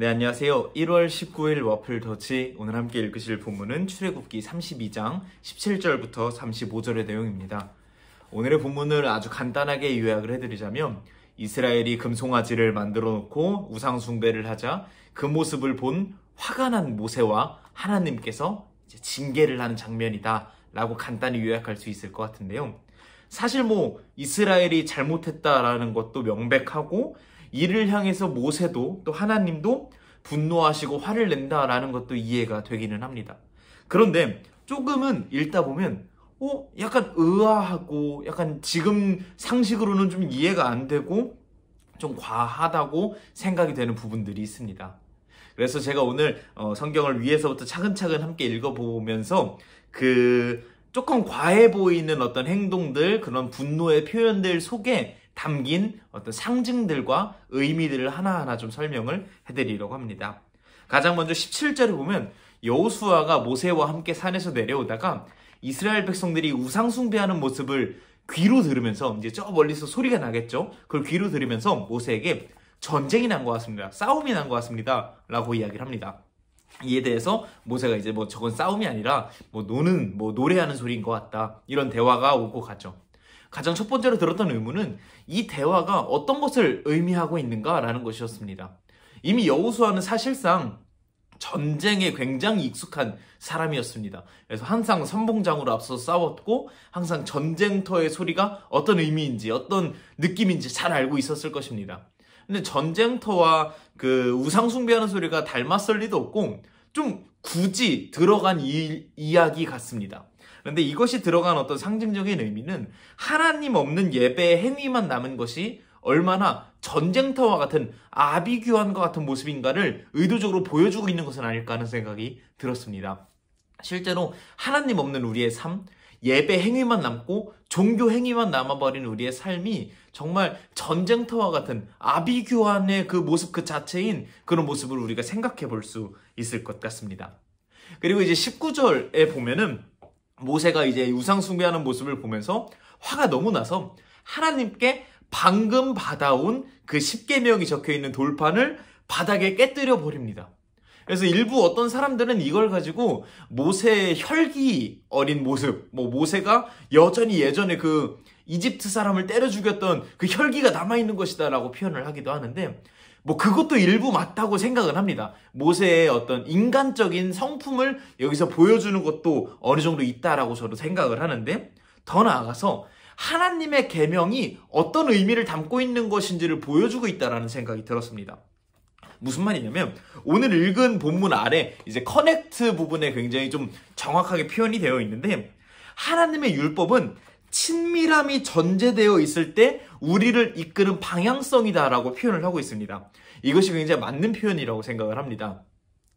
네, 안녕하세요. 1월 19일 와플 더치. 오늘 함께 읽으실 본문은 출애굽기 32장 17절부터 35절의 내용입니다. 오늘의 본문을 아주 간단하게 요약을 해드리자면 이스라엘이 금송아지를 만들어 놓고 우상 숭배를 하자 그 모습을 본 화가 난 모세와 하나님께서 이제 징계를 하는 장면이다 라고 간단히 요약할 수 있을 것 같은데요. 사실 이스라엘이 잘못했다라는 것도 명백하고 이를 향해서 모세도 또 하나님도 분노하시고 화를 낸다라는 것도 이해가 되기는 합니다. 그런데 조금은 읽다 보면 약간 의아하고 약간 지금 상식으로는 좀 이해가 안 되고 좀 과하다고 생각이 되는 부분들이 있습니다. 그래서 제가 오늘 성경을 위에서부터 차근차근 함께 읽어보면서 조금 과해 보이는 어떤 행동들, 그런 분노의 표현들 속에 담긴 어떤 상징들과 의미들을 하나하나 좀 설명을 해드리려고 합니다. 가장 먼저 17절에 보면 여호수아가 모세와 함께 산에서 내려오다가 이스라엘 백성들이 우상 숭배하는 모습을 귀로 들으면서 이제 저 멀리서 소리가 나겠죠. 그걸 귀로 들으면서 모세에게 전쟁이 난 것 같습니다. 싸움이 난 것 같습니다. 라고 이야기를 합니다. 이에 대해서 모세가 이제 저건 싸움이 아니라 노래하는 소리인 것 같다. 이런 대화가 오고 가죠. 가장 첫 번째로 들었던 의문은 이 대화가 어떤 것을 의미하고 있는가라는 것이었습니다. 이미 여호수아는 사실상 전쟁에 굉장히 익숙한 사람이었습니다. 그래서 항상 선봉장으로 앞서서 싸웠고 항상 전쟁터의 소리가 어떤 의미인지 어떤 느낌인지 잘 알고 있었을 것입니다. 근데 전쟁터와 그 우상 숭배하는 소리가 닮았을 리도 없고 좀 굳이 들어간 이야기 같습니다. 그런데 이것이 들어간 어떤 상징적인 의미는 하나님 없는 예배의 행위만 남은 것이 얼마나 전쟁터와 같은 아비규환과 같은 모습인가를 의도적으로 보여주고 있는 것은 아닐까 하는 생각이 들었습니다. 실제로 하나님 없는 우리의 삶, 예배 행위만 남고 종교 행위만 남아버린 우리의 삶이 정말 전쟁터와 같은 아비규환의 그 모습 그 자체인 그런 모습을 우리가 생각해 볼 수 있을 것 같습니다. 그리고 이제 19절에 보면은 모세가 이제 우상 숭배하는 모습을 보면서 화가 너무 나서 하나님께 방금 받아온 그 10계명이 적혀있는 돌판을 바닥에 깨뜨려 버립니다. 그래서 일부 어떤 사람들은 이걸 가지고 모세의 혈기 어린 모습, 모세가 여전히 예전에 그 이집트 사람을 때려 죽였던 그 혈기가 남아있는 것이다 라고 표현을 하기도 하는데 그것도 일부 맞다고 생각을 합니다. 모세의 어떤 인간적인 성품을 여기서 보여주는 것도 어느 정도 있다라고 저도 생각을 하는데 더 나아가서 하나님의 계명이 어떤 의미를 담고 있는 것인지를 보여주고 있다라는 생각이 들었습니다. 무슨 말이냐면 오늘 읽은 본문 아래 이제 커넥트 부분에 굉장히 좀 정확하게 표현이 되어 있는데 하나님의 율법은 친밀함이 전제되어 있을 때 우리를 이끄는 방향성이다라고 표현을 하고 있습니다. 이것이 굉장히 맞는 표현이라고 생각을 합니다.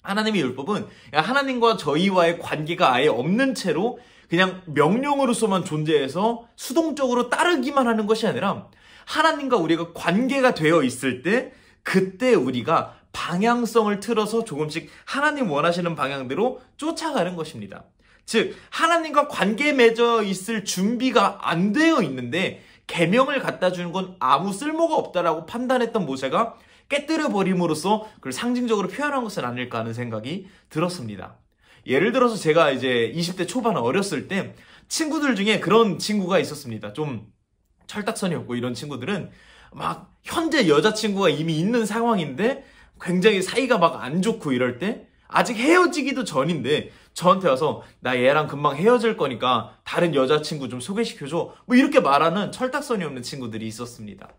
하나님의 율법은 하나님과 저희와의 관계가 아예 없는 채로 그냥 명령으로서만 존재해서 수동적으로 따르기만 하는 것이 아니라 하나님과 우리가 관계가 되어 있을 때 그때 우리가 방향성을 틀어서 조금씩 하나님 원하시는 방향대로 쫓아가는 것입니다. 즉 하나님과 관계 맺어 있을 준비가 안 되어 있는데 계명을 갖다 주는 건 아무 쓸모가 없다라고 판단했던 모세가 깨뜨려 버림으로써 그걸 상징적으로 표현한 것은 아닐까 하는 생각이 들었습니다. 예를 들어서 제가 이제 20대 초반 어렸을 때 친구들 중에 그런 친구가 있었습니다. 좀 철딱선이었고 이런 친구들은 막 현재 여자친구가 이미 있는 상황인데 굉장히 사이가 막 안 좋고 이럴 때 아직 헤어지기도 전인데 저한테 와서 나 얘랑 금방 헤어질 거니까 다른 여자친구 좀 소개시켜줘 이렇게 말하는 철딱선이 없는 친구들이 있었습니다.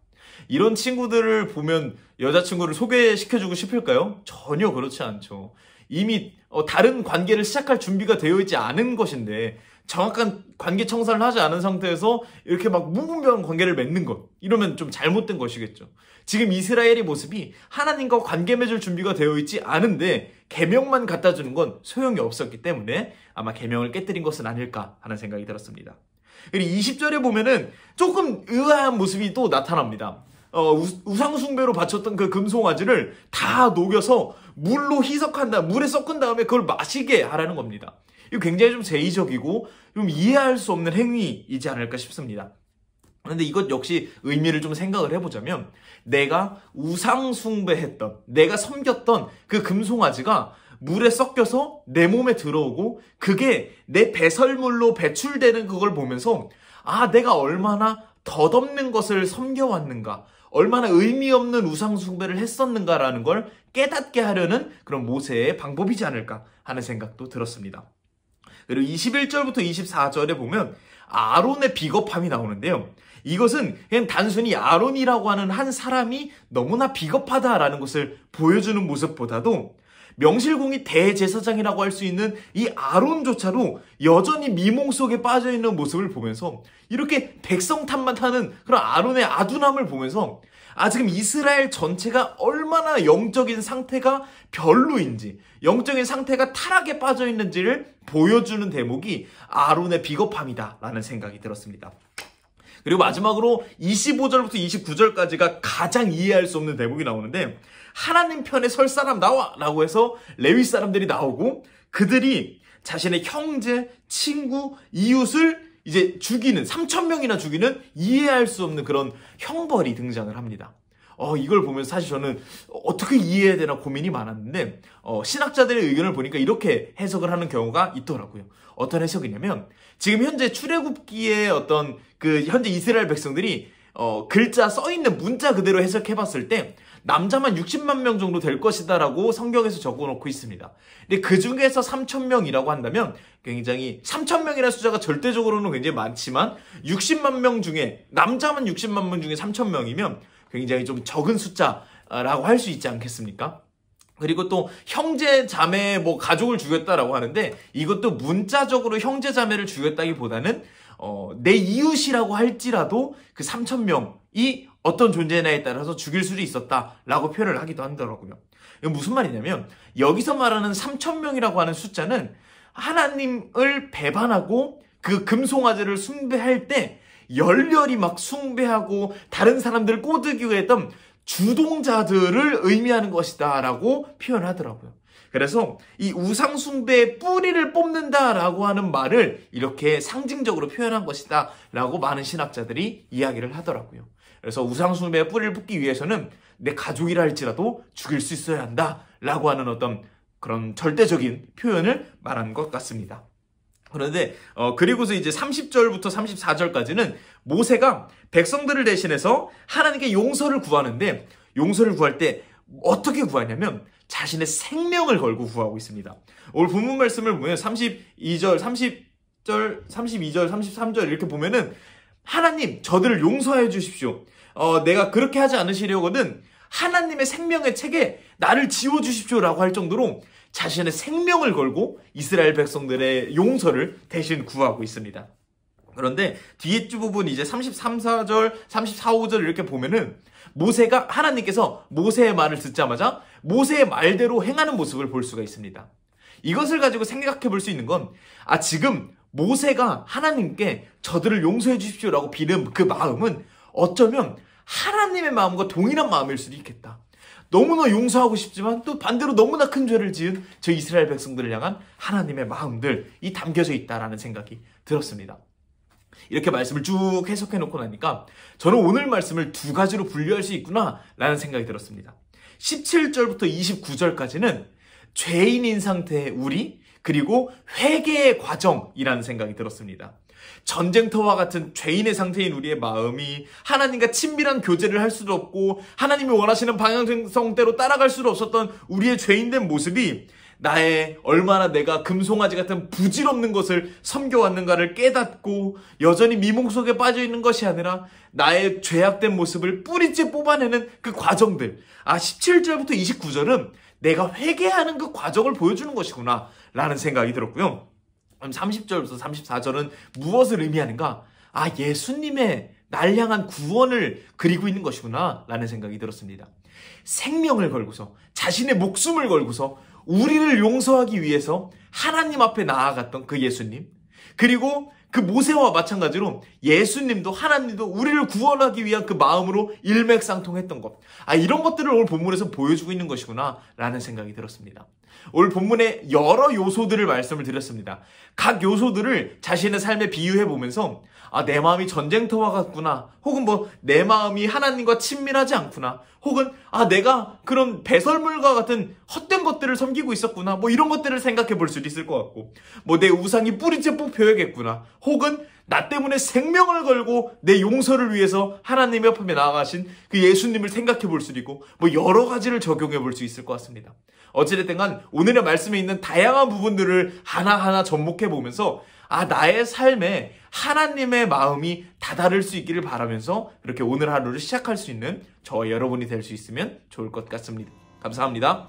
이런 친구들을 보면 여자친구를 소개시켜주고 싶을까요? 전혀 그렇지 않죠. 이미 다른 관계를 시작할 준비가 되어 있지 않은 것인데 정확한 관계 청산을 하지 않은 상태에서 이렇게 막 무분별한 관계를 맺는 것 이러면 좀 잘못된 것이겠죠. 지금 이스라엘의 모습이 하나님과 관계 맺을 준비가 되어 있지 않은데 계명만 갖다 주는 건 소용이 없었기 때문에 아마 계명을 깨뜨린 것은 아닐까 하는 생각이 들었습니다. 그리고 20절에 보면은 조금 의아한 모습이 또 나타납니다. 우상 숭배로 바쳤던 그 금송아지를 다 녹여서 물로 희석한다, 물에 섞은 다음에 그걸 마시게 하라는 겁니다. 이거 굉장히 좀 제의적이고 좀 이해할 수 없는 행위이지 않을까 싶습니다. 그런데 이것 역시 의미를 좀 생각을 해보자면 내가 우상숭배했던, 내가 섬겼던 그 금송아지가 물에 섞여서 내 몸에 들어오고 그게 내 배설물로 배출되는 그걸 보면서 아, 내가 얼마나 덧없는 것을 섬겨왔는가, 얼마나 의미 없는 우상숭배를 했었는가라는 걸 깨닫게 하려는 그런 모세의 방법이지 않을까 하는 생각도 들었습니다. 그리고 21절부터 24절에 보면 아론의 비겁함이 나오는데요. 이것은 그냥 단순히 아론이라고 하는 한 사람이 너무나 비겁하다라는 것을 보여주는 모습보다도 명실공히 대제사장이라고 할 수 있는 이 아론조차도 여전히 미몽 속에 빠져있는 모습을 보면서 이렇게 백성 탓만 하는 그런 아론의 아둔함을 보면서 지금 이스라엘 전체가 얼마나 영적인 상태가 별로인지, 영적인 상태가 타락에 빠져있는지를 보여주는 대목이 아론의 비겁함이다라는 생각이 들었습니다. 그리고 마지막으로 25절부터 29절까지가 가장 이해할 수 없는 대목이 나오는데 하나님 편에 설 사람 나와! 라고 해서 레위 사람들이 나오고 그들이 자신의 형제, 친구, 이웃을 이제 죽이는, 3,000명이나 죽이는 이해할 수 없는 그런 형벌이 등장을 합니다. 이걸 보면서 사실 저는 어떻게 이해해야 되나 고민이 많았는데 신학자들의 의견을 보니까 이렇게 해석을 하는 경우가 있더라고요. 어떤 해석이냐면 지금 현재 출애굽기의 어떤 그 현재 이스라엘 백성들이 글자 써있는 문자 그대로 해석해봤을 때 남자만 60만 명 정도 될 것이다라고 성경에서 적어놓고 있습니다. 근데 그 중에서 3,000명이라고 한다면 굉장히 3,000명이라는 숫자가 절대적으로는 굉장히 많지만 60만 명 중에 남자만 60만 명 중에 3,000명이면 굉장히 좀 적은 숫자라고 할 수 있지 않겠습니까? 그리고 또 형제 자매 뭐 가족을 죽였다라고 하는데 이것도 문자적으로 형제 자매를 죽였다기보다는 내 이웃이라고 할지라도 그 3,000명이 어떤 존재냐에 따라서 죽일 수도 있었다라고 표현을 하기도 하더라고요. 이건 무슨 말이냐면 여기서 말하는 3,000명이라고 하는 숫자는 하나님을 배반하고 그 금송아지를 숭배할 때 열렬히 막 숭배하고 다른 사람들을 꼬드기고 했던 주동자들을 의미하는 것이다 라고 표현하더라고요. 그래서 이 우상숭배의 뿌리를 뽑는다라고 하는 말을 이렇게 상징적으로 표현한 것이다 라고 많은 신학자들이 이야기를 하더라고요. 그래서 우상숭배의 뿌리를 뽑기 위해서는 내 가족이라 할지라도 죽일 수 있어야 한다 라고 하는 어떤 그런 절대적인 표현을 말한 것 같습니다. 그런데 그리고서 이제 30절부터 34절까지는 모세가 백성들을 대신해서 하나님께 용서를 구하는데 용서를 구할 때 어떻게 구하냐면 자신의 생명을 걸고 구하고 있습니다. 오늘 본문 말씀을 보면 32절, 30절, 32절, 33절 이렇게 보면은 하나님 저들을 용서해 주십시오. 내가 그렇게 하지 않으시려거든 하나님의 생명의 책에 나를 지워주십시오라고 할 정도로 자신의 생명을 걸고 이스라엘 백성들의 용서를 대신 구하고 있습니다. 그런데 뒤에 부분 이제 33, 4절, 34, 5절 이렇게 보면은 모세가 하나님께서 모세의 말을 듣자마자 모세의 말대로 행하는 모습을 볼 수가 있습니다. 이것을 가지고 생각해 볼 수 있는 건 지금 모세가 하나님께 저들을 용서해 주십시오라고 비는 그 마음은 어쩌면 하나님의 마음과 동일한 마음일 수도 있겠다. 너무나 용서하고 싶지만 또 반대로 너무나 큰 죄를 지은 저 이스라엘 백성들을 향한 하나님의 마음들이 담겨져 있다라는 생각이 들었습니다. 이렇게 말씀을 쭉 해석해 놓고 나니까 저는 오늘 말씀을 두 가지로 분류할 수 있구나라는 생각이 들었습니다. 17절부터 29절까지는 죄인인 상태의 우리 그리고 회개의 과정이라는 생각이 들었습니다. 전쟁터와 같은 죄인의 상태인 우리의 마음이 하나님과 친밀한 교제를 할 수도 없고 하나님이 원하시는 방향성대로 따라갈 수도 없었던 우리의 죄인된 모습이 나의 얼마나 내가 금송아지 같은 부질없는 것을 섬겨왔는가를 깨닫고 여전히 미몽 속에 빠져있는 것이 아니라 나의 죄악된 모습을 뿌리째 뽑아내는 그 과정들 17절부터 29절은 내가 회개하는 그 과정을 보여주는 것이구나 라는 생각이 들었고요. 30절부터 34절은 무엇을 의미하는가? 예수님의 날 향한 구원을 그리고 있는 것이구나 라는 생각이 들었습니다. 생명을 걸고서 자신의 목숨을 걸고서 우리를 용서하기 위해서 하나님 앞에 나아갔던 그 예수님 그리고 그 모세와 마찬가지로 예수님도 하나님도 우리를 구원하기 위한 그 마음으로 일맥상통했던 것 이런 것들을 오늘 본문에서 보여주고 있는 것이구나 라는 생각이 들었습니다. 오늘 본문의 여러 요소들을 말씀을 드렸습니다. 각 요소들을 자신의 삶에 비유해 보면서 내 마음이 전쟁터와 같구나. 혹은 내 마음이 하나님과 친밀하지 않구나. 혹은 내가 그런 배설물과 같은 헛된 것들을 섬기고 있었구나. 이런 것들을 생각해 볼 수도 있을 것 같고, 내 우상이 뿌리째 뽑혀야겠구나. 혹은 나 때문에 생명을 걸고 내 용서를 위해서 하나님 옆에 나아가신 그 예수님을 생각해 볼 수도 있고, 여러 가지를 적용해 볼 수 있을 것 같습니다. 어찌됐든 간 오늘의 말씀에 있는 다양한 부분들을 하나하나 접목해 보면서 나의 삶에 하나님의 마음이 다다를 수 있기를 바라면서 그렇게 오늘 하루를 시작할 수 있는 저와 여러분이 될 수 있으면 좋을 것 같습니다. 감사합니다.